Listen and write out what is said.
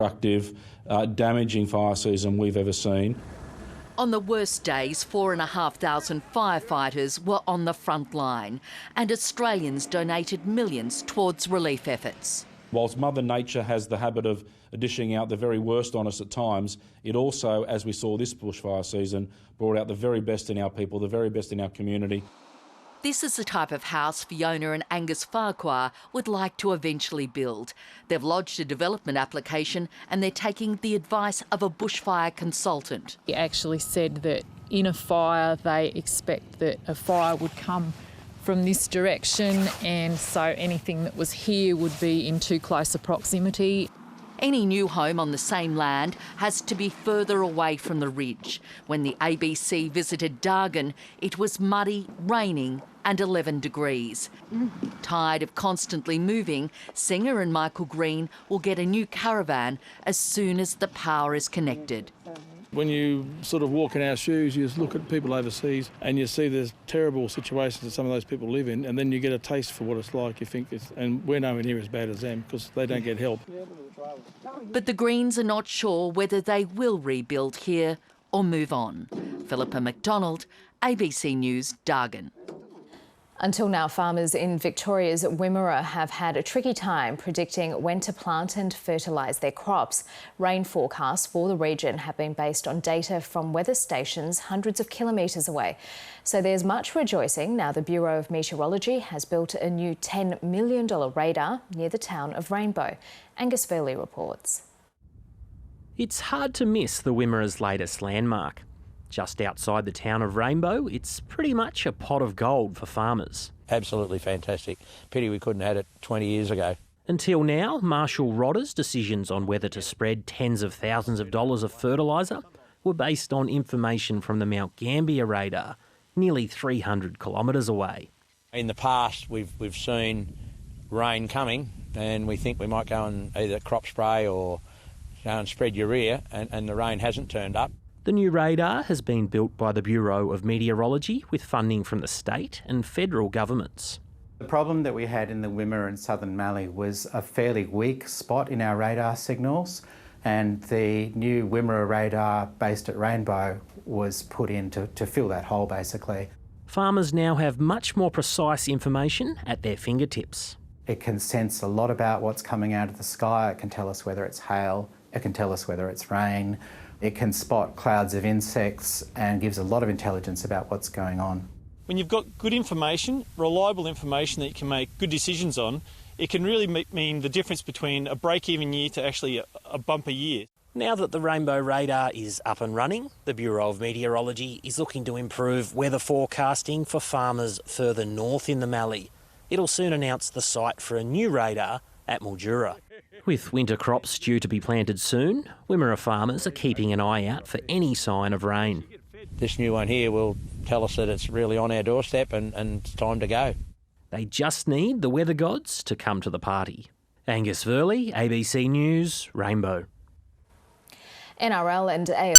destructive, damaging fire season we've ever seen. On the worst days, 4,500 firefighters were on the front line, and Australians donated millions towards relief efforts. Whilst Mother Nature has the habit of dishing out the very worst on us at times, it also, as we saw this bushfire season, brought out the very best in our people, the very best in our community. This is the type of house Fiona and Angus Farquhar would like to eventually build. They've lodged a development application and they're taking the advice of a bushfire consultant. He actually said that in a fire they expect that a fire would come from this direction, and so anything that was here would be in too close a proximity. Any new home on the same land has to be further away from the ridge. When the ABC visited Dargan, it was muddy, raining and 11 degrees. Tired of constantly moving, Singer and Michael Green will get a new caravan as soon as the power is connected. When you sort of walk in our shoes, you just look at people overseas and you see the terrible situations that some of those people live in, and then you get a taste for what it's like. You think and we're nowhere near as bad as them because they don't get help. But the Greens are not sure whether they will rebuild here or move on. Philippa McDonald, ABC News, Dargan. Until now, farmers in Victoria's Wimmera have had a tricky time predicting when to plant and fertilise their crops. Rain forecasts for the region have been based on data from weather stations hundreds of kilometres away. So there's much rejoicing now the Bureau of Meteorology has built a new $10 million radar near the town of Rainbow. Angus Verley reports. It's hard to miss the Wimmera's latest landmark. Just outside the town of Rainbow, it's pretty much a pot of gold for farmers. Absolutely fantastic. Pity we couldn't have had it 20 years ago. Until now, Marshall Rodder's decisions on whether to spread tens of thousands of dollars of fertiliser were based on information from the Mount Gambier radar, nearly 300 kilometres away. In the past, we've seen rain coming and we think we might go and either crop spray or go and spread urea, and the rain hasn't turned up. The new radar has been built by the Bureau of Meteorology with funding from the state and federal governments. The problem that we had in the Wimmera and Southern Mallee was a fairly weak spot in our radar signals, and the new Wimmera radar based at Rainbow was put in to fill that hole basically. Farmers now have much more precise information at their fingertips. It can sense a lot about what's coming out of the sky. It can tell us whether it's hail, it can tell us whether it's rain. It can spot clouds of insects and gives a lot of intelligence about what's going on. When you've got good information, reliable information that you can make good decisions on, it can really mean the difference between a break-even year to actually a bumper year. Now that the Rainbow radar is up and running, the Bureau of Meteorology is looking to improve weather forecasting for farmers further north in the Mallee. It'll soon announce the site for a new radar at Mildura. With winter crops due to be planted soon, Wimmera farmers are keeping an eye out for any sign of rain. This new one here will tell us that it's really on our doorstep and it's time to go. They just need the weather gods to come to the party. Angus Verley, ABC News, Rainbow. NRL and AFL